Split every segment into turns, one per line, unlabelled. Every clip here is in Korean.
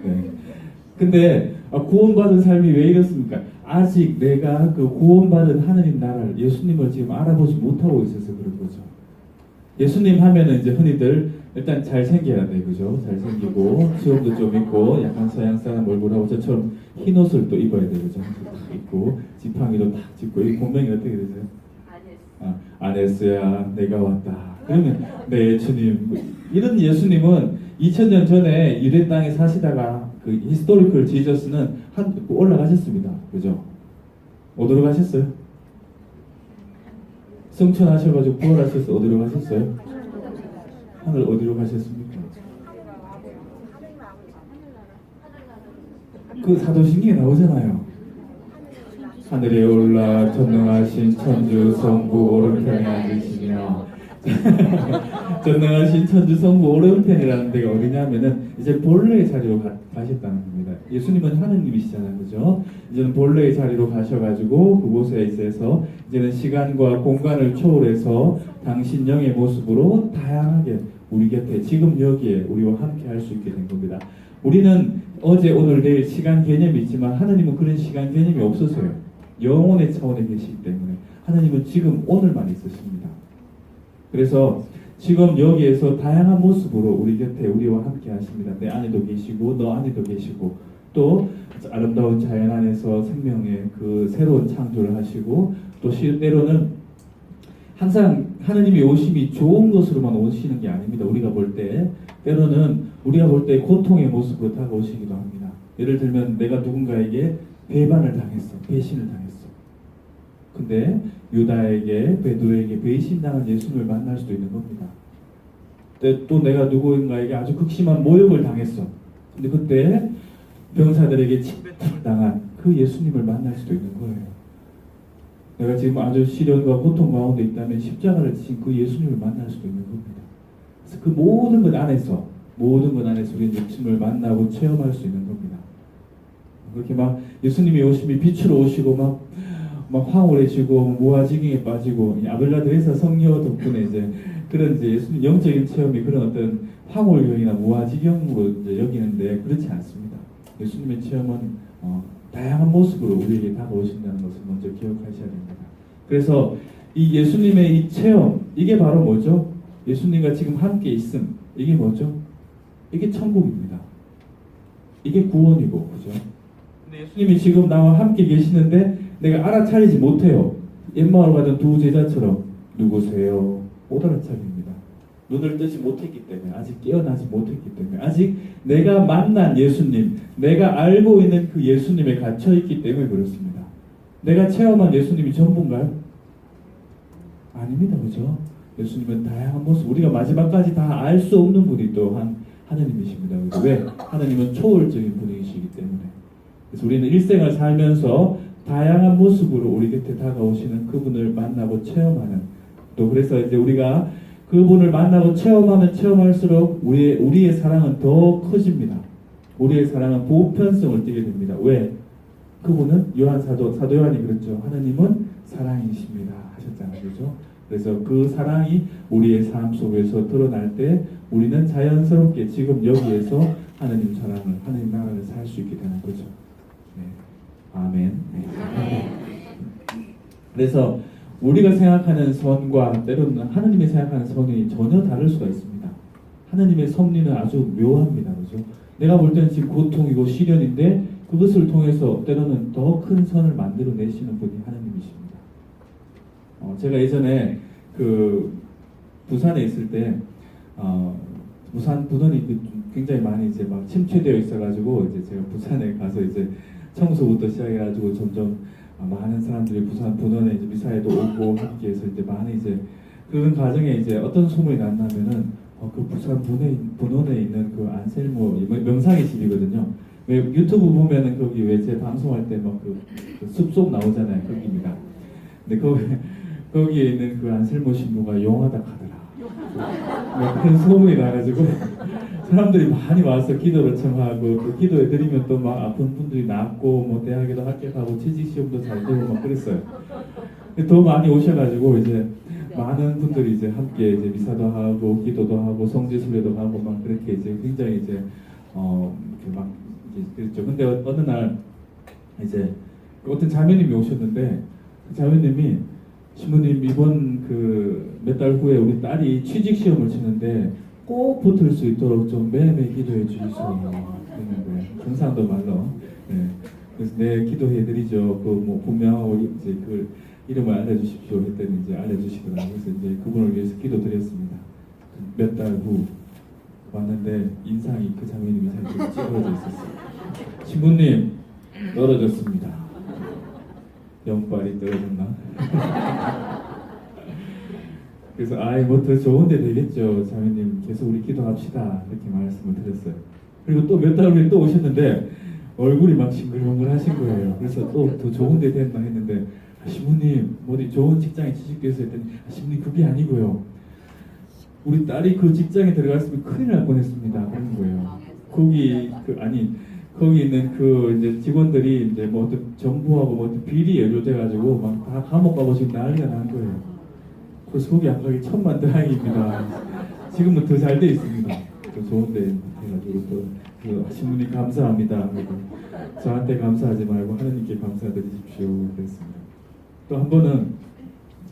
네. 근데 구원받은 삶이 왜 이렇습니까? 아직 내가 그 구원받은 하느님 나라를 예수님을 지금 알아보지 못하고 있어서 그런 거죠. 예수님 하면은 이제 흔히들 일단 잘생겨야 돼, 그죠? 잘생기고 수염도 좀 있고 약간 서양 사람 얼굴하고 저처럼 흰 옷을 또 입어야 돼, 그죠? 딱 입고 지팡이도 딱 짚고 이 본명이 어떻게 되세요? 아네스야 내가 왔다. 그러면 네 주님 이런 예수님은 2000년 전에 유대 땅에 사시다가 그 히스토리컬 지저스는 한 올라가셨습니다. 그죠? 어디로 가셨어요? 승천하셔가지고 부활하셔서 어디로 가셨어요? 하늘 어디로 가셨습니까? 그 사도신경에 나오잖아요. 하늘에 올라 전능하신 천주 성부 오른편에 앉으시며 전능하신 천주 성부 오른편이라는 데가 어디냐면은 이제 본래의 자리로 가셨다는 겁니다. 예수님은 하느님이시잖아요, 그죠? 이제는 본래의 자리로 가셔가지고 그곳에 있어서 이제는 시간과 공간을 초월해서 당신 영의 모습으로 다양하게 우리 곁에 지금 여기에 우리와 함께 할 수 있게 된 겁니다. 우리는 어제 오늘 내일 시간 개념이 있지만 하느님은 그런 시간 개념이 없으세요. 영혼의 차원에 계시기 때문에 하느님은 지금 오늘만 있으십니다. 그래서 지금 여기에서 다양한 모습으로 우리 곁에 우리와 함께 하십니다. 내 안에도 계시고 너 안에도 계시고 또 아름다운 자연 안에서 생명의 그 새로운 창조를 하시고 또 때로는 항상 하느님이 오심이 좋은 것으로만 오시는 게 아닙니다. 우리가 볼 때 때로는 우리가 볼 때 고통의 모습으로 다가오시기도 합니다. 예를 들면 내가 누군가에게 배반을 당했어. 배신을 당했어. 근데 유다에게 베드로에게 배신당한 예수님을 만날 수도 있는 겁니다. 또 내가 누구인가에게 아주 극심한 모욕을 당했어. 근데 그때 병사들에게 침뱉음을 당한 그 예수님을 만날 수도 있는 거예요. 내가 지금 아주 시련과 고통 가운데 있다면 십자가를 지신 그 예수님을 만날 수도 있는 겁니다. 그래서 그 모든 것 안에서 우리는 예수님을 만나고 체험할 수 있는 겁니다. 그렇게 막 예수님이 오심이 빛으로 오시고 막 황홀해지고 무아지경에 빠지고 아벨라드에서 성녀 덕분에 이제 그런 이제 예수님 영적인 체험이 그런 어떤 황홀경이나 무아지경으로 이제 여기는데 그렇지 않습니다. 예수님의 체험은 다양한 모습으로 우리에게 다가오신다는 것을 먼저 기억하셔야 됩니다. 그래서 이 예수님의 이 체험 이게 바로 뭐죠? 예수님과 지금 함께 있음 이게 뭐죠? 이게 천국입니다. 이게 구원이고 그죠? 근데 예수님이 지금 나와 함께 계시는데 내가 알아차리지 못해요. 엠마오로 가던 두 제자처럼 누구세요? 못 알아차립니다. 눈을 뜨지 못했기 때문에 아직 깨어나지 못했기 때문에 아직 내가 만난 예수님 내가 알고 있는 그 예수님에 갇혀있기 때문에 그렇습니다. 내가 체험한 예수님이 전부인가요? 아닙니다. 그죠? 예수님은 다양한 모습 우리가 마지막까지 다 알 수 없는 분이 또한 하느님이십니다. 왜? 하느님은 초월적인 분이시기 때문에 그래서 우리는 일생을 살면서 다양한 모습으로 우리 곁에 다가오시는 그분을 만나고 체험하는 또 그래서 이제 우리가 그분을 만나고 체험하면 체험할수록 우리의 사랑은 더 커집니다. 우리의 사랑은 보편성을 띠게 됩니다. 왜? 그분은 사도 요한이 그랬죠. 하느님은 사랑이십니다 하셨잖아요. 그렇죠? 그래서 그 사랑이 우리의 삶 속에서 드러날 때 우리는 자연스럽게 지금 여기에서 하느님 사랑을 하느님 나라를 살 수 있게 되는 거죠. 네. 아멘. 네. 그래서 우리가 생각하는 선과 때로는 하느님이 생각하는 선이 전혀 다를 수가 있습니다. 하느님의 섭리는 아주 묘합니다. 그죠? 내가 볼 때는 지금 고통이고 시련인데 그것을 통해서 때로는 더 큰 선을 만들어내시는 분이 하느님이십니다. 제가 예전에 그 부산에 있을 때 부산 분원이 굉장히 많이 이제 막 침체되어 있어가지고 이제 제가 부산에 가서 이제 청소부터 시작해가지고 점점 많은 사람들이 부산 분원에 이제 미사에도 오고 함께해서 이제 많이 이제 그런 과정에 이제 어떤 소문이 났냐면은 그 부산 분원에 있는 그 안셀모 명상의 집이거든요. 왜 유튜브 보면은 거기 왜 제 방송할 때 막 그 숲속 나오잖아요. 거기입니다. 근데 거기에 있는 그 안셀모 신부가 용하다 하더라. 그런 소문이 나가지고 사람들이 많이 와서 기도를 청하고 그 기도에 드리면 또 막 아픈 분들이 낫고 뭐 대학에도 합격하고 취직 시험도 잘 되고 막 그랬어요. 더 많이 오셔가지고 이제 많은 분들이 이제 함께 이제 미사도 하고 기도도 하고 성지순례도 하고 막 그렇게 이제 굉장히 이제 이렇게 막 그랬죠. 근데 어느 날 이제 어떤 자매님이 오셨는데 그 자매님이 신부님 이번 그 몇 달 후에 우리 딸이 취직 시험을 치는데 꼭 붙을 수 있도록 좀 매일매일 기도해 주시오 했는데 경상도 말로 네. 그래서 네 기도해 드리죠. 그 뭐 분명하고 이제 그 이름을 알려주십시오 했더니 이제 알려주시더라고요. 그래서 이제 그분을 위해서 기도드렸습니다. 몇 달 후 왔는데 인상이 그 자매님이 살짝 찌그러져 있었어요. 신부님 떨어졌습니다. 영빨이 떨어졌나? 그래서 아이 뭐 더 좋은데 되겠죠. 자매님 계속 우리 기도합시다 이렇게 말씀을 드렸어요. 그리고 또 몇 달 후에 또 오셨는데 얼굴이 막 싱글벙글 하신 거예요. 그래서 또 더 좋은데 된다 했는데 신부님 어디 좋은 직장에 취직돼서 했더니 신부님 그게 아니고요. 우리 딸이 그 직장에 들어갔으면 큰일 날 뻔했습니다. 그런 거예요. 거기 거기 있는 그 이제 직원들이 이제 뭐 어떤 정부하고 뭐 어떤 비리 연루돼 가지고 막 다 감옥 가고 지금 난리가 난 거예요. 그래서 거기 안 가기 천만다행입니다. 지금은 더 잘 돼 있습니다. 더 좋은데 해가지고 또 신부님 감사합니다. 그리고 저한테 감사하지 말고 하나님께 감사드리십시오. 그랬습니다. 또 한 번은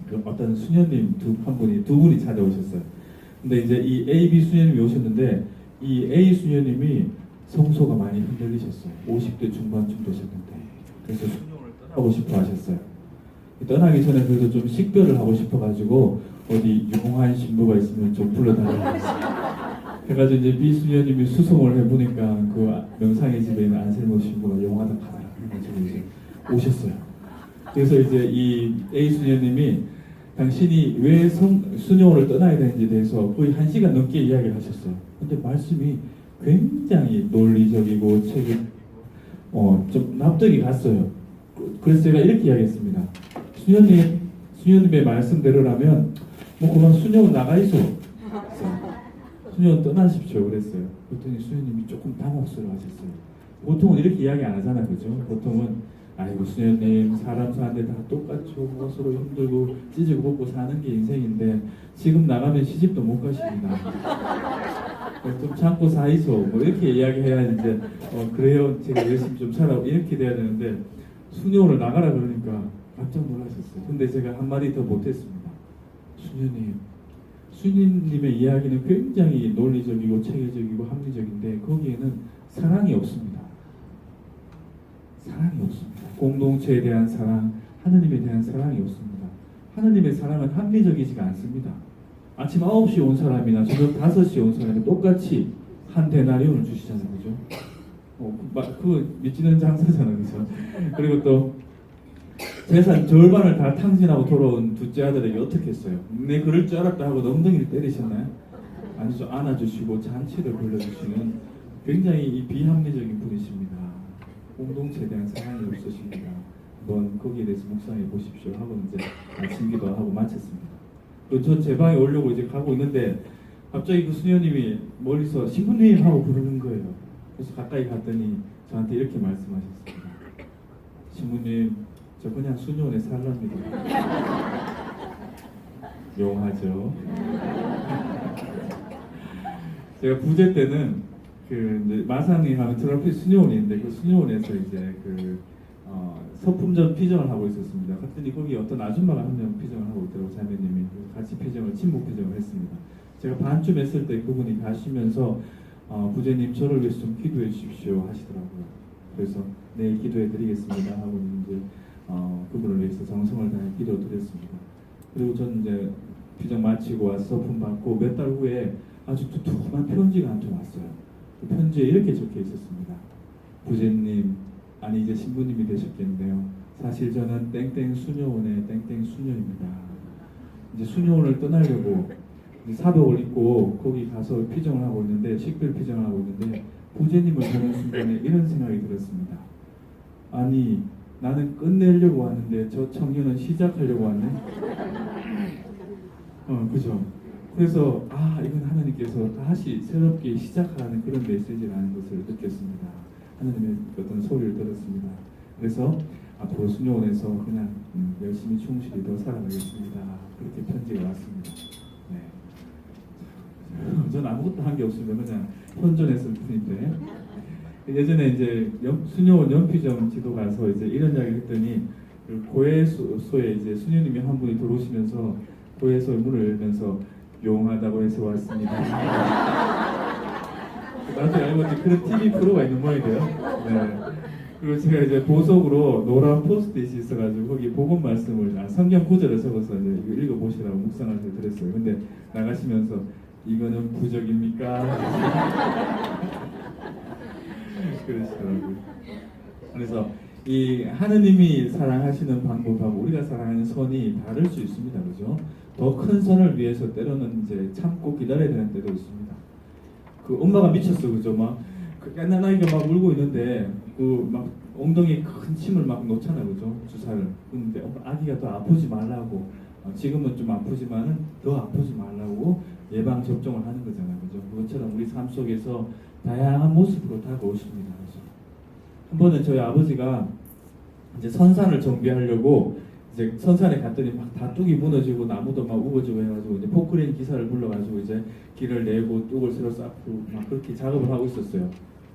그 어떤 수녀님 두 분이 찾아오셨어요. 근데 이제 이 A, B 수녀님이 오셨는데 이 A 수녀님이 성소가 많이 흔들리셨어요. 50대 중반쯤 되셨는데 그래서 수녀를 떠나고 싶어 하셨어요. 떠나기 전에 그래도 좀 식별을 하고 싶어가지고 어디 유명한 신부가 있으면 좀 불러달라고 했어요. 그래가지고 이제 B 수녀님이 수송을 해보니까 그 명상의 집에 있는 안셀모 신부가 용하다 하다 해가지고 이제 오셨어요. 그래서 이제 이 A 수녀님이 당신이 왜 수녀원을 떠나야 되는지에 대해서 거의 1시간 넘게 이야기를 하셨어요. 근데 말씀이 굉장히 논리적이고 좀 납득이 갔어요. 그래서 제가 이렇게 이야기했습니다. 수녀님의 말씀대로라면 뭐 그만 수녀원 나가 있어. 수녀원 떠나십시오 그랬어요. 그랬더니 수녀님이 조금 당혹스러워하셨어요. 보통은 이렇게 이야기 안 하잖아요, 그죠? 보통은 아이고 수녀님 사람 사는데 다 똑같죠. 뭐 서로 힘들고 찢고 볶고 사는 게 인생인데 지금 나가면 시집도 못 가십니다. 좀 참고 사이소 뭐 이렇게 이야기해야 이제 그래요 제가 열심히 좀 살아 이렇게 돼야 되는데 수녀원을 나가라 그러니까 깜짝 놀라셨어요. 근데 제가 한마디 더 못했습니다. 수녀님의 이야기는 굉장히 논리적이고 체계적이고 합리적인데 거기에는 사랑이 없습니다. 사랑이 없습니다. 공동체에 대한 사랑, 하느님에 대한 사랑이 없습니다. 하느님의 사랑은 합리적이지가 않습니다. 아침 9시에 온 사람이나 저녁 5시에 온 사람이 똑같이 한 데나리온을 주시잖아요. 그죠? 그거 믿지는 장사잖아요. 그죠? 그리고 또 재산 절반을 다 탕진하고 돌아온 둘째 아들에게 어떻게 했어요? 내 그럴 줄 알았다 하고 엉덩이를 때리셨나요? 아니죠. 안아주시고 잔치를 불러주시는 굉장히 이 비합리적인 분이십니다. 공동체에 대한 사랑이 없으십니다. 한번 거기에 대해서 묵상해 보십시오 하고 이제 아침기도 하고 마쳤습니다. 또 저 제 방에 오려고 이제 가고 있는데 갑자기 그 수녀님이 멀리서 신부님 하고 부르는 거예요. 그래서 가까이 갔더니 저한테 이렇게 말씀하셨습니다. 신부님 저 그냥 수녀원에 살랍니다. 용하죠. 제가 부재 때는 그 이제 마산이 하면 트러피 수녀원인데 그 수녀원에서 이제 서품점 피정을 하고 있었습니다. 그랬더니 거기 어떤 아줌마가 한 명 피정을 하고 있더라고 자매님이 같이 침묵 피정을 했습니다. 제가 반쯤 했을 때 그분이 가시면서 부재님 저를 위해서 좀 기도해 주십시오 하시더라고요. 그래서 네 기도해 드리겠습니다 하고 이제 그분을 위해서 정성을 다해 기도드렸습니다. 그리고 저는 이제 피정 마치고 와서 서품 받고 몇 달 후에 아주 두툼한 편지가 한 통 왔어요. 그 편지에 이렇게 적혀 있었습니다. 부재님, 아니 이제 신부님이 되셨겠는데요. 사실 저는 땡땡 수녀원의 땡땡 수녀입니다. 이제 수녀원을 떠나려고 사복을 입고 거기 가서 피정을 하고 있는데 식별 피정을 하고 있는데 부재님을 보는 순간에 이런 생각이 들었습니다. 아니 나는 끝내려고 왔는데 저 청년은 시작하려고 왔네. 그죠. 그래서 이건 하나님께서 다시 새롭게 시작하는 그런 메시지라는 것을 느꼈습니다. 하나님의 어떤 소리를 들었습니다. 그래서 앞으로 수녀원에서 그냥 열심히 충실히 더 살아가겠습니다. 그렇게 편지가 왔습니다. 네. 저는 아무것도 한 게 없습니다. 그냥 현존했을 뿐인데 예전에 이제 수녀원 연피점 지도 가서 이제 이런 이야기를 했더니 그 고해소에 이제 수녀님이 한 분이 들어오시면서 고해소의 문을 열면서 용하다고 해서 왔습니다. 나중에 알고 보니 그런 TV 프로가 있는 모양이에요. 네. 그리고 제가 이제 보석으로 노란 포스트잇이 있어가지고 거기 복음 말씀을 성경 구절을 적어서 이제 이거 읽어보시라고 묵상할 때 드렸어요. 근데 나가시면서 이거는 부적입니까? 그러시더라고요. 그래서 이 하느님이 사랑하시는 방법하고 우리가 사랑하는 선이 다를 수 있습니다. 그죠? 더 큰 선을 위해서 때로는 이제 참고 기다려야 되는 때도 있습니다. 그 엄마가 미쳤어. 그죠? 막 옛날 아이가 막 울고 있는데 그 막 엉덩이에 큰 침을 막 놓잖아요. 그죠? 주사를. 근데 아기가 더 아프지 말라고 지금은 좀 아프지만은 더 아프지 말라고 예방 접종을 하는 거잖아요. 그죠? 그것처럼 우리 삶 속에서 다양한 모습으로 다가오십니다. 그죠? 한 번은 저희 아버지가 이제 선산을 정비하려고 이제 선산에 갔더니 막 다 뚝이 무너지고 나무도 막 우거지고 해가지고 이제 포크레인 기사를 불러가지고 이제 길을 내고 뚝을 새로 쌓고 막 그렇게 작업을 하고 있었어요.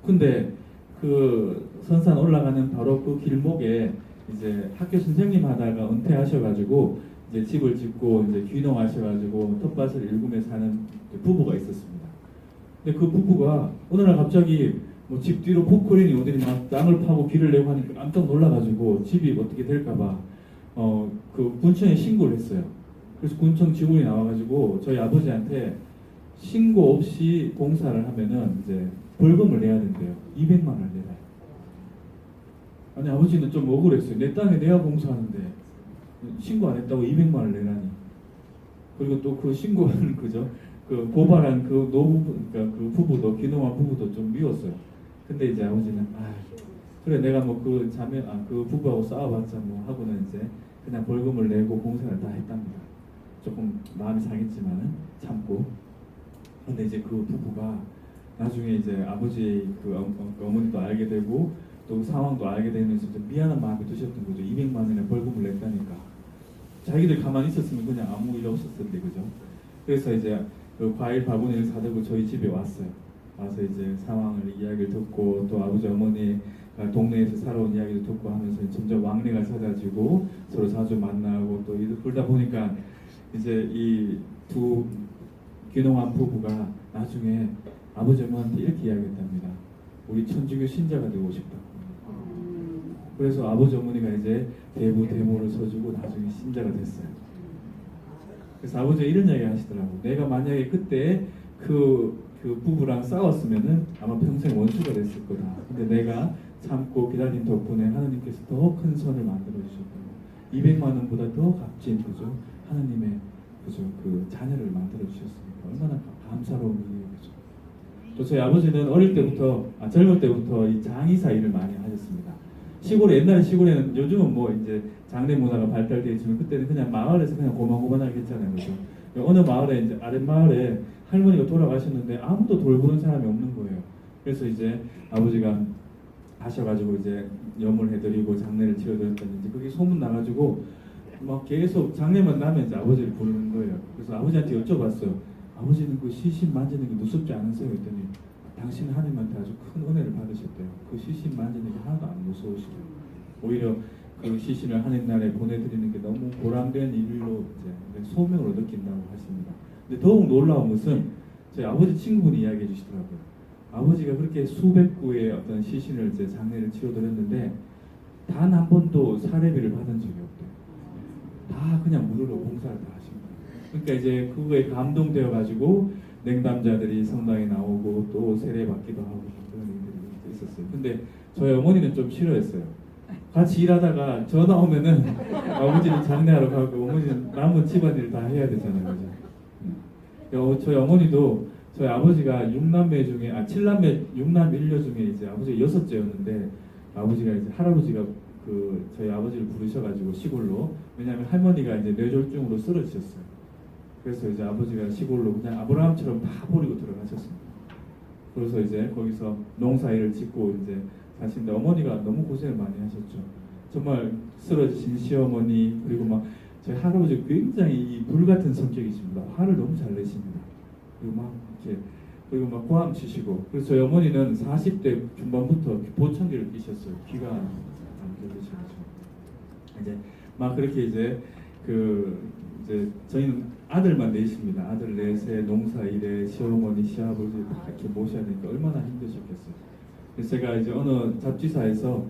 근데 그 선산 올라가는 바로 그 길목에 이제 학교 선생님 하다가 은퇴하셔가지고 이제 집을 짓고 이제 귀농하셔가지고 텃밭을 일구며 사는 부부가 있었습니다. 근데 그 부부가 어느 날 갑자기 뭐 집 뒤로 포크레인이 오더니 막 땅을 파고 길을 내고 하니까 깜짝 놀라가지고 집이 어떻게 될까봐 그 군청에 신고를 했어요. 그래서 군청 직원이 나와가지고 저희 아버지한테 신고 없이 공사를 하면은 이제 벌금을 내야 된대요. 200만 원을 내라. 아니 아버지는 좀 억울했어요. 내 땅에 내가 공사하는데 신고 안 했다고 200만 원을 내라니. 그리고 또 그 신고하는 그죠? 그 고발한 그 노부 그러니까 그 부부도 귀농한 부부도 좀 미웠어요. 근데 이제 아버지는 그래 내가 뭐 그 자매 그 부부하고 싸워봤자 뭐 하고는 이제 그냥 벌금을 내고 공사를 다 했답니다. 조금 마음이 상했지만은 참고. 근데 이제 그 부부가 나중에 이제 아버지 그 어머니도 알게 되고 또 상황도 알게 되면서 좀 미안한 마음이 드셨던 거죠. 200만 원의 벌금을 냈다니까. 자기들 가만히 있었으면 그냥 아무 일 없었을 텐데 그죠. 그래서 이제 그 과일 바구니를 사들고 저희 집에 왔어요. 와서 이제 상황을 이야기를 듣고 또 아버지 어머니 동네에서 살아온 이야기를 듣고 하면서 점점 왕래가 잦아지고 서로 자주 만나고 또 그러다 보니까 이제 이 두 귀농한 부부가 나중에 아버지 어머니한테 이렇게 이야기했답니다. 우리 천주교 신자가 되고 싶다고. 그래서 아버지 어머니가 이제 대모를 서주고 나중에 신자가 됐어요. 그래서 아버지가 이런 이야기 하시더라고. 내가 만약에 그때 그 부부랑 싸웠으면은 아마 평생 원수가 됐을 거다. 근데 내가 참고 기다린 덕분에 하나님께서 더 큰 선을 만들어 주셨고 200만 원보다 더 값진 그죠? 하나님의 그죠? 그 자녀를 만들어 주셨으니까 얼마나 감사로운 일이에요. 그죠? 또 저희 아버지는 어릴 때부터 젊을 때부터 이 장의사 일을 많이 하셨습니다. 옛날에 시골에는 요즘은 뭐 이제 장례 문화가 발달되어 있지만 그때는 그냥 마을에서 그냥 고만고만하게 했잖아요. 그죠? 어느 마을에 이제 아랫마을에 할머니가 돌아가셨는데 아무도 돌보는 사람이 없는 거예요. 그래서 이제 아버지가 하셔가지고 이제 염을 해드리고 장례를 치러드렸더니 이제 그게 소문 나가지고 막 계속 장례만 나면 이제 아버지를 부르는 거예요. 그래서 아버지한테 여쭤봤어요. 아버지는 그 시신 만지는 게 무섭지 않으세요? 했더니 당신 하나님한테 아주 큰 은혜를 받으셨대요. 그 시신 만지는 게 하나도 안 무서우시대요. 오히려 그 시신을 하나님 나라에 보내드리는 게 너무 보람된 일로 이제 소명으로 느낀다고 하십니다. 근데 더욱 놀라운 것은 저희 아버지 친구분이 이야기해 주시더라고요. 아버지가 그렇게 수백 구의 어떤 시신을 이제 장례를 치러드렸는데 단 한 번도 사례비를 받은 적이 없대요. 다 그냥 무료로 봉사를 다 하신 거예요. 그러니까 이제 그거에 감동되어 가지고 냉담자들이 성당에 나오고 또 세례 받기도 하고 그런 일들이 있었어요. 근데 저희 어머니는 좀 싫어했어요. 같이 일하다가 전화 오면은 아버지는 장례하러 가고 어머니는 남은 집안일 다 해야 되잖아요. 그죠? 저희 어머니도 저희 아버지가 6남매 중에 7남매 6남 1녀 중에 이제 아버지가 6째였는데 아버지가 이제 할아버지가 그 저희 아버지를 부르셔가지고 시골로 왜냐하면 할머니가 이제 뇌졸중으로 쓰러지셨어요. 그래서 이제 아버지가 시골로 그냥 아브라함처럼 다 버리고 들어가셨습니다. 그래서 이제 거기서 농사일을 짓고 이제 사시는데 어머니가 너무 고생을 많이 하셨죠. 정말 쓰러지신 시어머니 그리고 막 저희 할아버지 굉장히 불같은 성격이십니다. 화를 너무 잘 내십니다. 그리고 막 이렇게 그리고 막 고함 치시고. 그래서 저희 어머니는 40대 중반부터 보청기를 끼셨어요. 귀가 안 들리셔가지고. 이제 막 그렇게 이제 이제 저희는 아들만 넷입니다. 아들 넷에 농사 일에 시어머니 시아버지 다 이렇게 모셔야 되니까 얼마나 힘드셨겠어요. 그래서 제가 이제 어느 잡지사에서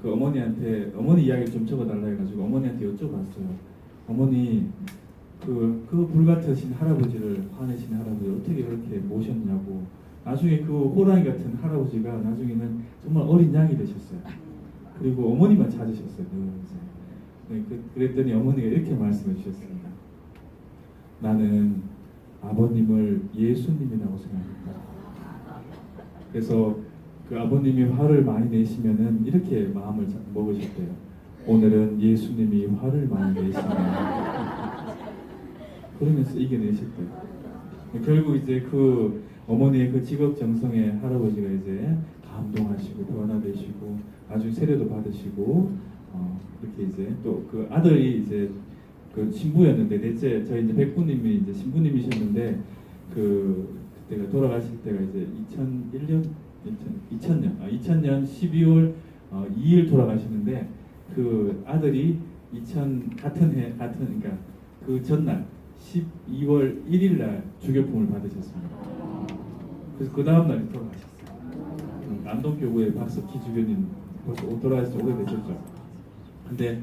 그 어머니한테 어머니 이야기를 좀 적어달라 해가지고 어머니한테 여쭤봤어요. 어머니 그 불같으신 할아버지를 화내신 할아버지 어떻게 그렇게 모셨냐고. 나중에 그 호랑이 같은 할아버지가 나중에는 정말 어린 양이 되셨어요. 그리고 어머니만 찾으셨어요. 네, 그랬더니 어머니가 이렇게 말씀해 주셨습니다. 나는 아버님을 예수님이라고 생각합니다. 그래서 그 아버님이 화를 많이 내시면은 이렇게 마음을 먹으셨대요. 오늘은 예수님이 화를 많이 내시네요. 그러면서 이겨내셨대요. 결국 이제 그 어머니의 그 직업 정성에 할아버지가 이제 감동하시고 변화되시고 나중에 세례도 받으시고 그렇게 이제 또 그 아들이 이제 그 신부였는데 넷째 저희 이제 백부님이 이제 신부님이셨는데 그때가 돌아가실 때가 이제 2000년 12월 2일 돌아가시는데 그 아들이 그러니까 그 전날 12월 1일 날 주교품을 받으셨습니다. 그래서 그 다음 날에 돌아가셨어요. 남동교구의 박석희 주교님 벌써 돌아가신 지 오래되셨죠. 근데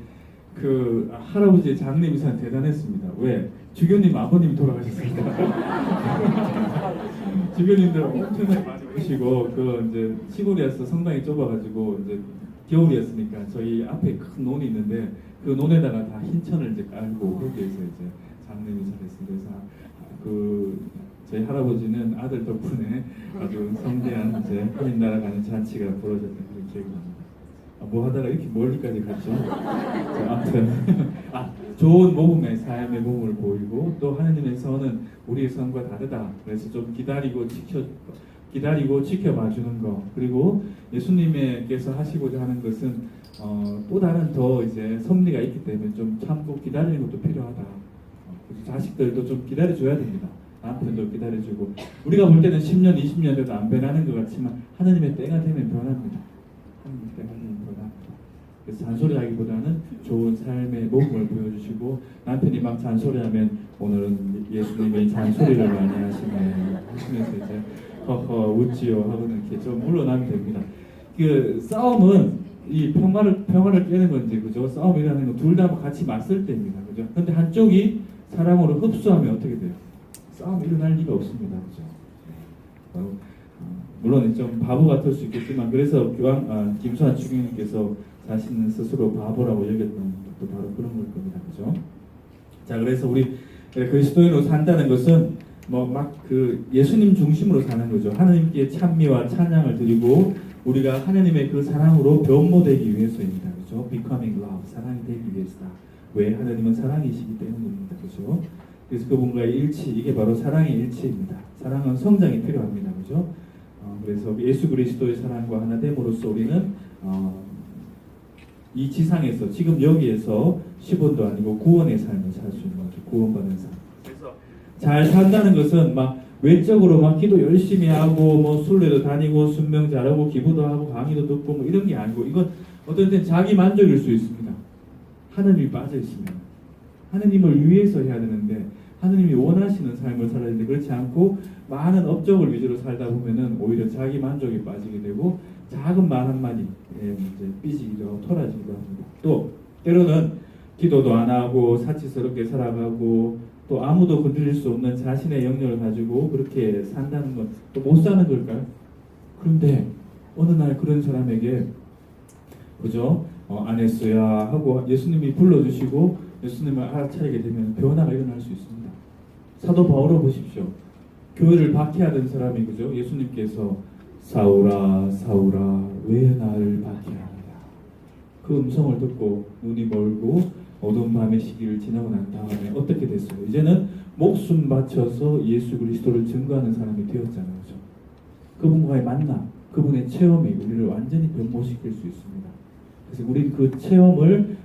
그 할아버지의 장례미사는 대단했습니다. 왜? 주교님 아버님이 돌아가셨으니까. 주교님들 엄청나게 많이 오시고 그 이제 시골이어서 성당이 좁아가지고 이제 겨울이었으니까 저희 앞에 큰 논이 있는데 그 논에다가 다 흰천을 이제 깔고 거기에서 이제 장례미사를 했습니다. 그래서 저희 할아버지는 아들 덕분에 아주 성대한 이제 하나님 나라 가는 잔치가 벌어졌던 그런 기억이 납니다. 뭐 하다가 이렇게 멀리까지 갔죠. 아무튼 좋은 모범의 삶의 모범을 보이고 또 하나님의 선은 우리의 선과 다르다. 그래서 좀 기다리고 지켜봐 주는 거. 그리고 예수님께서 하시고자 하는 것은 또 다른 더 이제 섭리가 있기 때문에 좀 참고 기다리는 것도 필요하다. 자식들도 좀 기다려줘야 됩니다. 남편도 기다려주고 우리가 볼 때는 10년, 20년 돼도 안 변하는 것 같지만 하나님의 때가 되면 변합니다. 하나님의 때가 되면 변합니다. 그래서 잔소리하기보다는 좋은 삶의 모범을 보여주시고 남편이 막 잔소리하면 오늘은 예수님이 잔소리를 많이 하시네 하시면서 이제 허허 웃지요 하고는 이렇게 좀 물러나면 됩니다. 그 싸움은 이 평화를 깨는 건지 그죠? 싸움이라는 건 둘 다 같이 맞설 때입니다. 그죠? 근데 한쪽이 사랑으로 흡수하면 어떻게 돼요? 싸움이 일어날 리가 없습니다. 그죠? 물론 좀 바보 같을 수 있겠지만 그래서 김수환 주교님께서 자신은 스스로 바보라고 여겼던 것도 바로 그런 걸 겁니다. 그죠? 자, 그래서 우리 그리스도인으로 산다는 것은 예수님 중심으로 사는 거죠. 하나님께 찬미와 찬양을 드리고 우리가 하나님의 그 사랑으로 변모되기 위해서입니다. 그죠? Becoming love, 사랑이 되기 위해서다. 왜? 하나님은 사랑이시기 때문입니다. 그죠? 그래서 그분과의 일치, 이게 바로 사랑의 일치입니다. 사랑은 성장이 필요합니다. 그죠? 그래서 예수 그리스도의 사랑과 하나 됨으로써 우리는 이 지상에서 지금 여기에서 10원도 아니고 구원의 삶을 살 수 있는 거죠. 구원받는 삶. 그래서 잘 산다는 것은 외적으로 기도 열심히 하고 순례도 다니고 순명 잘하고 기부도 하고 강의도 듣고 이런 게 아니고 이건 어떤 때는 자기 만족일 수 있습니다. 하나님이 빠져 있으면 하나님을 위해서 해야 되는데 하나님이 원하시는 삶을 살아야 되는데 그렇지 않고 많은 업적을 위주로 살다 보면은 오히려 자기 만족에 빠지게 되고 작은 말 한마디 이제 삐지기도 하고 토라지기도 합니다. 또 때로는 기도도 안 하고 사치스럽게 살아가고 또 아무도 건드릴 수 없는 자신의 영역을 가지고 그렇게 산다는 건 또 못 사는 걸까요? 그런데 어느 날 그런 사람에게 그죠? 안 했어야 하고 예수님이 불러주시고 예수님을 알아차리게 되면 변화가 일어날 수 있습니다. 사도 바울을 보십시오. 교회를 박해하던 사람이 그죠? 예수님께서 사울아 사울아 왜 나를 박해하느냐 그 음성을 듣고 눈이 멀고 어두운 밤의 시기를 지나고 난 다음에 어떻게 됐어요? 이제는 목숨 바쳐서 예수 그리스도를 증거하는 사람이 되었잖아요. 그죠? 그분과의 만남, 그분의 체험이 우리를 완전히 변모시킬 수 있습니다. 그래서 우리는 그 체험을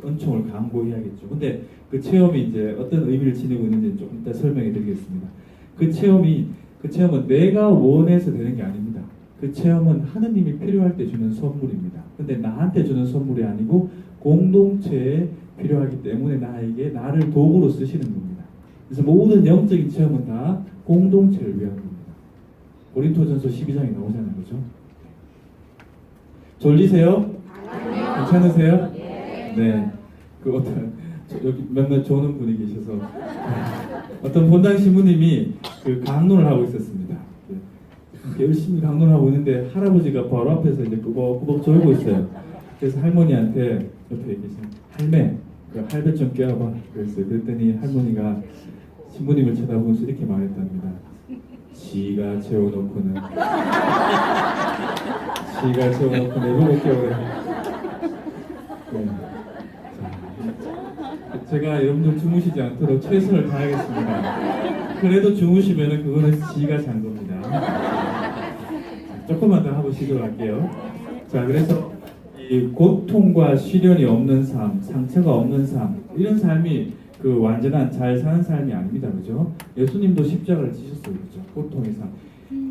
은총을 강구해야겠죠. 근데 그 체험이 이제 어떤 의미를 지니고 있는지 조금 이따 설명해 드리겠습니다. 그 체험이 그 체험은 내가 원해서 되는 게 아닙니다. 그 체험은 하느님이 필요할 때 주는 선물입니다. 근데 나한테 주는 선물이 아니고 공동체에 필요하기 때문에 나를 도구로 쓰시는 겁니다. 그래서 모든 영적인 체험은 다 공동체를 위한 겁니다. 고린토전서 12장에 나오잖아요. 그죠? 졸리세요? 괜찮으세요? 네. 그 여기 몇몇 조는 분이 계셔서 어떤 본당 신부님이 그 강론을 하고 있었습니다. 열심히 강론을 하고 있는데 할아버지가 바로 앞에서 이제 꾸벅꾸벅 졸고 있어요. 그래서 할머니한테 옆에 계신 할매, 그 할배 좀 껴봐. 그랬더니 할머니가 신부님을 쳐다보면서 이렇게 말했답니다. 지가 재워놓고는 내보고 깨워라. 네. 제가 여러분들 주무시지 않도록 최선을 다하겠습니다. 그래도 주무시면은 그거는 지가 잔 겁니다. 조금만 더 하고 시도를 할게요. 자, 그래서 이 고통과 시련이 없는 삶, 상처가 없는 삶, 이런 삶이 그 완전한 잘 사는 삶이 아닙니다. 그죠? 예수님도 십자가를 지셨어요. 그죠? 고통의 삶.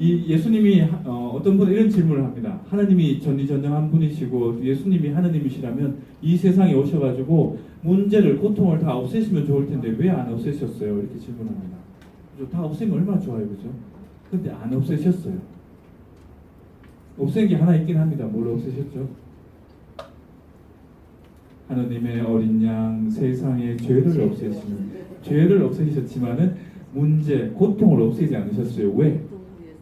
이 예수님이 어떤 분은 이런 질문을 합니다. 하나님이 전지전능한 분이시고 예수님이 하나님이시라면 이 세상에 오셔가지고 문제를, 고통을 다 없애시면 좋을 텐데 왜 안 없애셨어요? 이렇게 질문합니다. 그죠? 다 없애면 얼마나 좋아요. 그죠? 근데 안 없애셨어요. 없앤 게 하나 있긴 합니다. 뭘 없애셨죠? 하나님의 어린 양, 세상의 죄를 없애셨지만은 문제, 고통을 없애지 않으셨어요. 왜?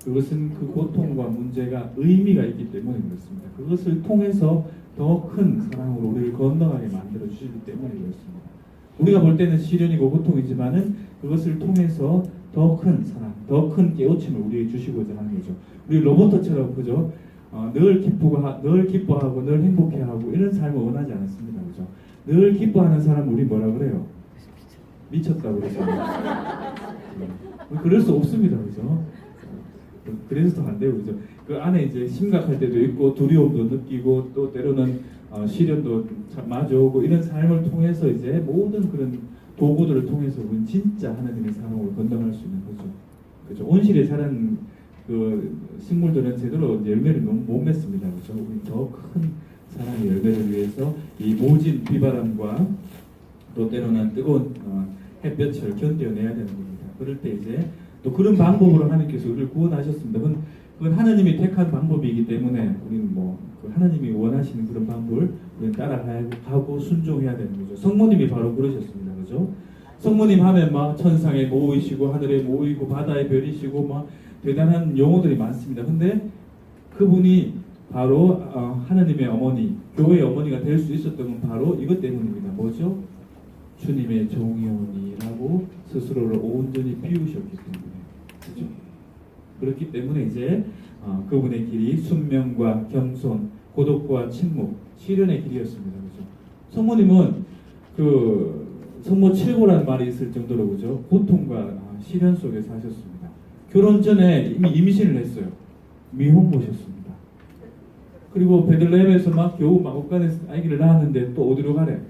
그것은 그 고통과 문제가 의미가 있기 때문에 그렇습니다. 그것을 통해서 더 큰 사랑으로 우리를 건강하게 만들어 주시기 때문에 그렇습니다. 우리가 볼 때는 시련이고 고통이지만은 그것을 통해서 더 큰 사랑, 더 큰 깨우침을 우리에게 주시고자 하는 거죠. 우리 로버트처럼 그죠? 늘 기뻐하고 늘 행복해하고 이런 삶을 원하지 않습니다. 그죠? 늘 기뻐하는 사람 우리 뭐라 그래요? 미쳤다고 그러잖아요. 그럴 수 없습니다. 그죠? 그래서 더 안 돼요. 그죠? 그 안에 이제 심각할 때도 있고 두려움도 느끼고 또 때로는 시련도 마주오고 이런 삶을 통해서 이제 모든 그런 도구들을 통해서 우리는 진짜 하나님의 사랑으로 건강할 수 있는 거죠. 그죠? 온실에 자란 그 식물들은 제대로 열매를 못 맺습니다. 그죠? 우리 더 큰 사랑의 열매를 위해서 이 모진 비바람과 또 때로는 뜨거운 햇볕을 견뎌내야 되는 겁니다. 그럴 때 이제 또 그런 방법으로 하나님께서 우리를 구원하셨습니다. 그건 하나님이 택한 방법이기 때문에 우리는 그 하나님이 원하시는 그런 방법을 우리는 따라가고 순종해야 되는 거죠. 성모님이 바로 그러셨습니다. 그죠? 성모님 하면 막 천상에 모이시고 하늘에 모이고 바다에 별이시고 막 대단한 용어들이 많습니다. 근데 그분이 바로 하나님의 어머니, 교회의 어머니가 될 수 있었던 건 바로 이것 때문입니다. 뭐죠? 주님의 종이오니라고 스스로를 온전히 비우셨기 때문에. 그렇죠? 그렇기 때문에 이제 그분의 길이 순명과 겸손, 고독과 침묵, 시련의 길이었습니다. 그렇죠? 성모님은 그 성모 칠고라는 말이 있을 정도로 그죠? 고통과 시련 속에 사셨습니다. 결혼 전에 이미 임신을 했어요. 미혼모셨습니다. 그리고 베들레헴에서 막 겨우 마곡간에서 아기를 낳았는데 또 어디로 가래?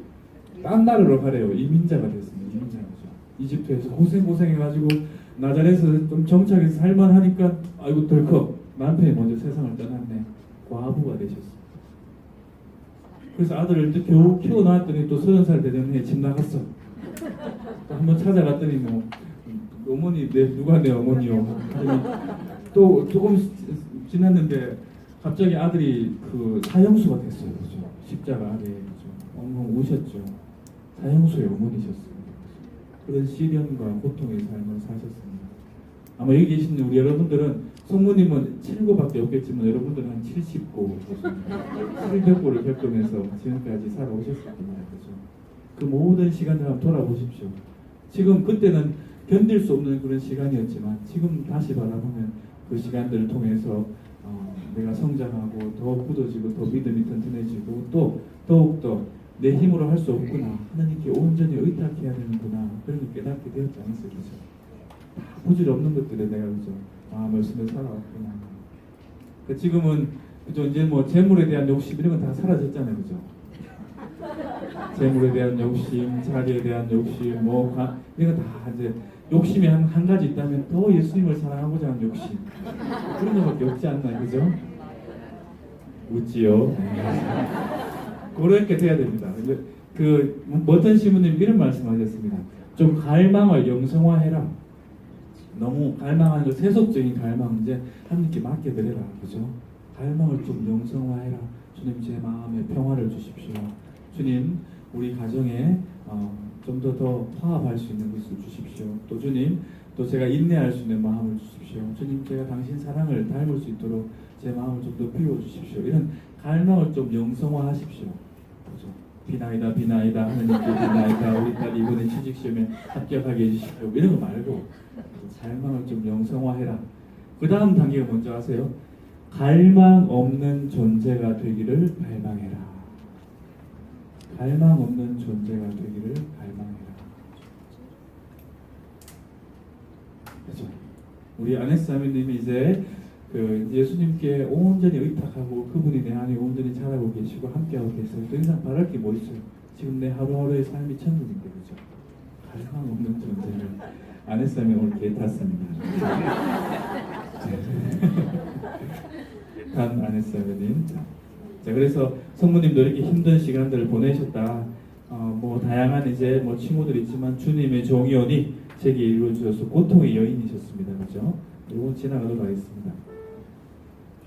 딴 나라로 가래요. 이민자가 됐습니다. 이민자죠. 이집트에서 고생해가지고 나자렛에서 좀 정착해서 살만하니까 아이고 덜컥 남편이 먼저 세상을 떠났네. 과부가 되셨습니다. 그래서 아들을 또 겨우 키워 낳았더니 또 30살 되는 해에 집 나갔어. 한번 찾아갔더니 뭐 어머니 누가 내 어머니요? 또 조금 지났는데 갑자기 아들이 그 사형수가 됐어요. 그죠? 십자가 아래 그죠? 엉엉 우셨죠. 사형수의 어머니셨습니다. 그런 시련과 고통의 삶을 사셨습니다. 아마 여기 계신 우리 여러분들은 성모님은 7고밖에 없겠지만 여러분들은 한 70고 700고를 겪으면서 지금까지 살아오셨을 겁니다. 그죠? 그 모든 시간을 한번 돌아보십시오. 지금 그때는 견딜 수 없는 그런 시간이었지만 지금 다시 바라보면 그 시간들을 통해서 내가 성장하고 더 굳어지고 더 믿음이 튼튼해지고 또 더욱더 내 힘으로 할 수 없구나. 하나님께 온전히 의탁해야 되는구나. 그런 걸 깨닫게 되었지 않았어요. 그죠? 다 부질없는 것들에 내가 그죠? 말씀을 살아왔구나. 지금은 그죠? 이제 뭐 재물에 대한 욕심 이런 건 다 사라졌잖아요. 그죠? 재물에 대한 욕심, 자리에 대한 욕심, 이런 거 다 이제 욕심이 한 가지 있다면 더 예수님을 사랑하고자 하는 욕심. 그런 것밖에 없지 않나, 그죠? 웃지요. 그렇게 돼야 됩니다. 어떤 시부님 이런 말씀하셨습니다. 좀 갈망을 영성화해라. 너무 갈망하는 거 세속적인 갈망 이제 하나님께 맡겨드려라, 그죠? 갈망을 좀 영성화해라. 주님 제 마음에 평화를 주십시오. 주님 우리 가정에 좀 더 화합할 수 있는 것을 주십시오. 또 주님 또 제가 인내할 수 있는 마음을 주십시오. 주님 제가 당신 사랑을 닮을 수 있도록 제 마음을 좀 더 비워주십시오. 이런 갈망을 좀 영성화하십시오. 그죠? 비나이다 비나이다 하나님께 비나이다 우리 딸 이번에 취직시험에 합격하게 해주십시오. 이런 거 말고 갈망을 좀 영성화해라. 그 다음 단계가 뭔지 아세요? 갈망 없는 존재가 되기를 갈망해라. 갈망 없는 존재가 되기를 갈망해라. 그렇죠? 우리 아네사미님이 이제 예수님께 온전히 의탁하고 그분이 내 안에 온전히 자라고 계시고 함께하고 계세요. 더 이상 바랄 게 뭐 있어요? 지금 내 하루하루의 삶이 천국인데, 그죠? 갈망 없는 존재를 아네사미 오늘 개 탔습니다. 단 아네사미님. 자, 그래서 성모님도 이렇게 힘든 시간들을 보내셨다. 다양한 이제 친구들 있지만 주님의 종이오니 제게 이루어주셔서 고통의 여인이셨습니다. 그죠? 이건 지나가도록 하겠습니다.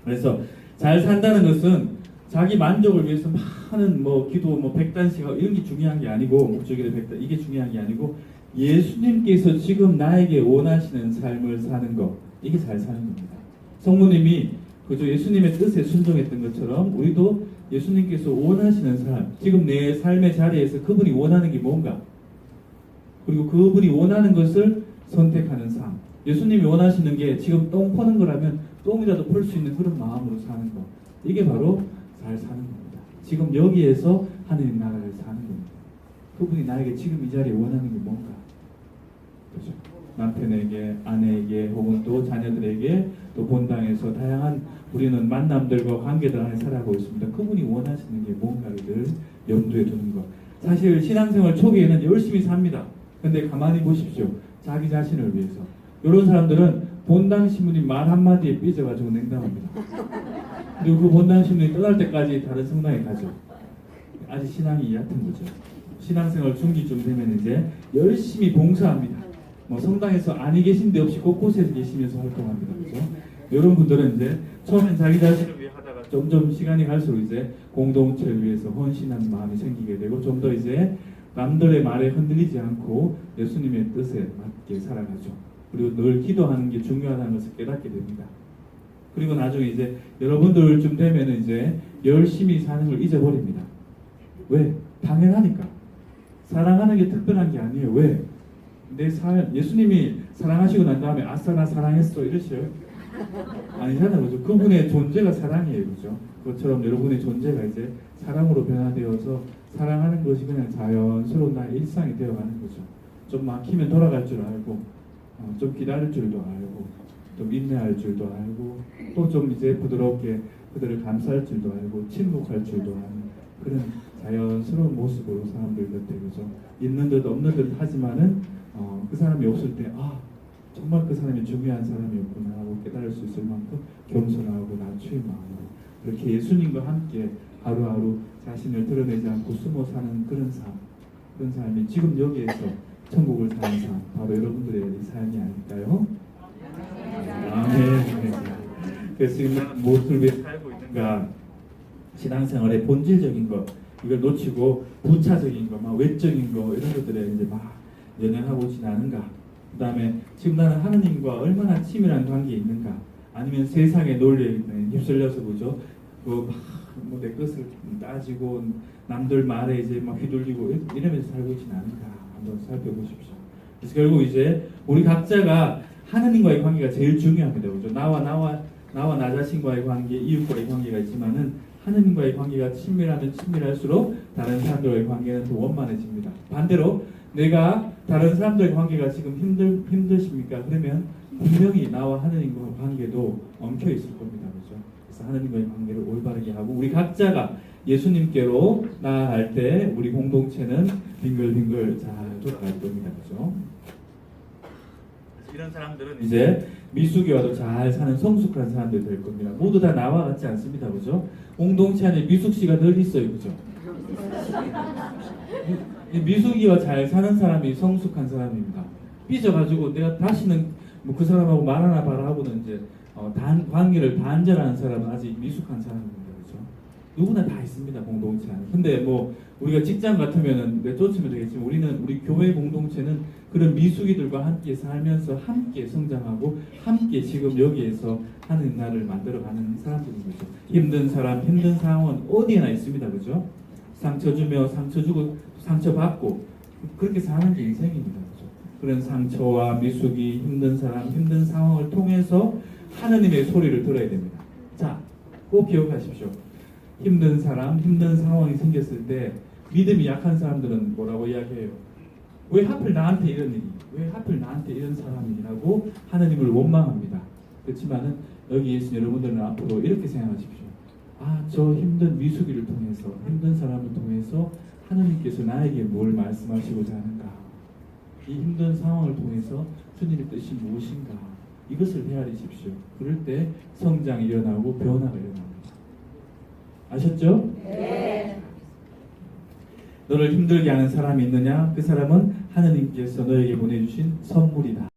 그래서 잘 산다는 것은 자기 만족을 위해서 많은 기도 100단씩 이런 게 중요한 게 아니고 목적일에 100단 이게 중요한 게 아니고 예수님께서 지금 나에게 원하시는 삶을 사는 것 이게 잘 사는 겁니다. 성모님이 그저 예수님의 뜻에 순종했던 것처럼 우리도 예수님께서 원하시는 삶, 지금 내 삶의 자리에서 그분이 원하는 게 뭔가, 그리고 그분이 원하는 것을 선택하는 삶. 예수님이 원하시는 게 지금 똥 퍼는 거라면 똥이라도 펄 수 있는 그런 마음으로 사는 것. 이게 바로 잘 사는 겁니다. 지금 여기에서 하느님 나라를 사는 겁니다. 그분이 나에게 지금 이 자리에 원하는 게 뭔가. 그렇죠? 남편에게, 아내에게, 혹은 또 자녀들에게, 또 본당에서 다양한 우리는 만남들과 관계들 안에 살아가고 있습니다. 그분이 원하시는 게 뭔가를 늘 염두에 두는 것. 사실 신앙생활 초기에는 열심히 삽니다. 근데 가만히 보십시오. 자기 자신을 위해서. 이런 사람들은 본당 신부님 말 한마디에 삐져가지고 냉담합니다. 그리고 그 본당 신부님이 떠날 때까지 다른 성당에 가죠. 아직 신앙이 얕은 거죠. 신앙생활 중기쯤 되면 이제 열심히 봉사합니다. 성당에서 아니 계신 데 없이 곳곳에 계시면서 활동합니다. 그죠? 이런 분들은 이제 처음엔 자기 자신을 위해 하다가 점점 시간이 갈수록 이제 공동체를 위해서 헌신하는 마음이 생기게 되고 좀 더 이제 남들의 말에 흔들리지 않고 예수님의 뜻에 맞게 살아가죠. 그리고 늘 기도하는 게 중요하다는 것을 깨닫게 됩니다. 그리고 나중에 이제 여러분들쯤 되면 이제 열심히 사는 걸 잊어버립니다. 왜? 당연하니까. 사랑하는 게 특별한 게 아니에요. 왜? 내 삶, 예수님이 사랑하시고 난 다음에 아싸 나 사랑했어 이러셔요? 아니잖아요. 그죠? 그분의 존재가 사랑이에요. 그죠? 그것처럼 여러분의 존재가 이제 사랑으로 변화되어서 사랑하는 것이 그냥 자연스러운 나의 일상이 되어가는 거죠. 좀 막히면 돌아갈 줄 알고 좀 기다릴 줄도 알고 좀 인내할 줄도 알고 또 좀 이제 부드럽게 그들을 감쌀 줄도 알고 침묵할 줄도 아는 그런 자연스러운 모습으로 사람들 곁에 그죠? 있는 듯 없는 듯 하지만은 그 사람이 없을 때 정말 그 사람이 중요한 사람이었구나 하고 깨달을 수 있을 만큼 겸손하고 낮추인 마음으로 그렇게 예수님과 함께 하루하루 자신을 드러내지 않고 숨어 사는 그런 삶이 지금 여기에서 천국을 사는 삶 바로 여러분들의 삶이 아닐까요? 아멘. 그래서 지금 나는 무엇을 위해 살고 있는가? 신앙생활의 본질적인 것 이걸 놓치고 부차적인 것, 외적인 거 이런 것들에 이제 연연하고 있지 않은가? 그 다음에 지금 나는 하느님과 얼마나 친밀한 관계에 있는가? 아니면 세상의 논리에 휩쓸려서 보죠. 내 것을 따지고 남들 말에 이제 휘둘리고 이러면서 살고 있지 않은가? 한번 살펴보십시오. 그래서 결국 이제 우리 각자가 하느님과의 관계가 제일 중요합니다. 그죠? 나와 나 자신과의 관계, 이웃과의 관계가 있지만은 하느님과의 관계가 친밀하면 친밀할수록 다른 사람들과의 관계는 더 원만해집니다. 반대로 내가 다른 사람들의 관계가 지금 힘드십니까? 그러면 분명히 나와 하느님과 관계도 엉켜 있을 겁니다. 그렇죠? 그래서 하나님과의 관계를 올바르게 하고 우리 각자가 예수님께로 나아갈 때 우리 공동체는 빙글빙글 잘 돌아갈 겁니다. 그죠? 이런 사람들은 이제 미숙이와도 잘 사는 성숙한 사람들이 될 겁니다. 모두 다 나와 같지 않습니다. 그죠? 공동체 안에 미숙씨가 늘 있어요. 그죠? 이 미숙이와 잘 사는 사람이 성숙한 사람입니다. 삐져가지고 내가 다시는 뭐 그 사람하고 말 하나 봐라 하고는 이제 관계를 단절하는 사람은 아직 미숙한 사람입니다. 그죠? 누구나 다 있습니다. 공동체 안에. 근데 뭐 우리가 직장 같으면은 내쫓으면 되겠지만 우리 교회 공동체는 그런 미숙이들과 함께 살면서 함께 성장하고 함께 지금 여기에서 하는 날을 만들어가는 사람들인 거죠. 힘든 사람, 힘든 상황은 어디에나 있습니다. 그죠? 상처 주며 상처 주고 상처 받고 그렇게 사는 게 인생입니다. 그죠? 그런 상처와 미숙이 힘든 사람, 힘든 상황을 통해서 하나님의 소리를 들어야 됩니다. 자, 꼭 기억하십시오. 힘든 사람, 힘든 상황이 생겼을 때 믿음이 약한 사람들은 뭐라고 이야기해요? 왜 하필 나한테 이런 일이? 왜 하필 나한테 이런 사람이라고 하나님을 원망합니다. 그렇지만은 여기 계신 여러분들은 앞으로 이렇게 생각하십시오. 아, 저 힘든 미숙이를 통해서, 힘든 사람을 통해서 하나님께서 나에게 뭘 말씀하시고자 하는가? 이 힘든 상황을 통해서 주님의 뜻이 무엇인가? 이것을 헤아리십시오. 그럴 때 성장이 일어나고 변화가 일어납니다. 아셨죠?
네.
너를 힘들게 하는 사람이 있느냐? 그 사람은 하나님께서 너에게 보내주신 선물이다.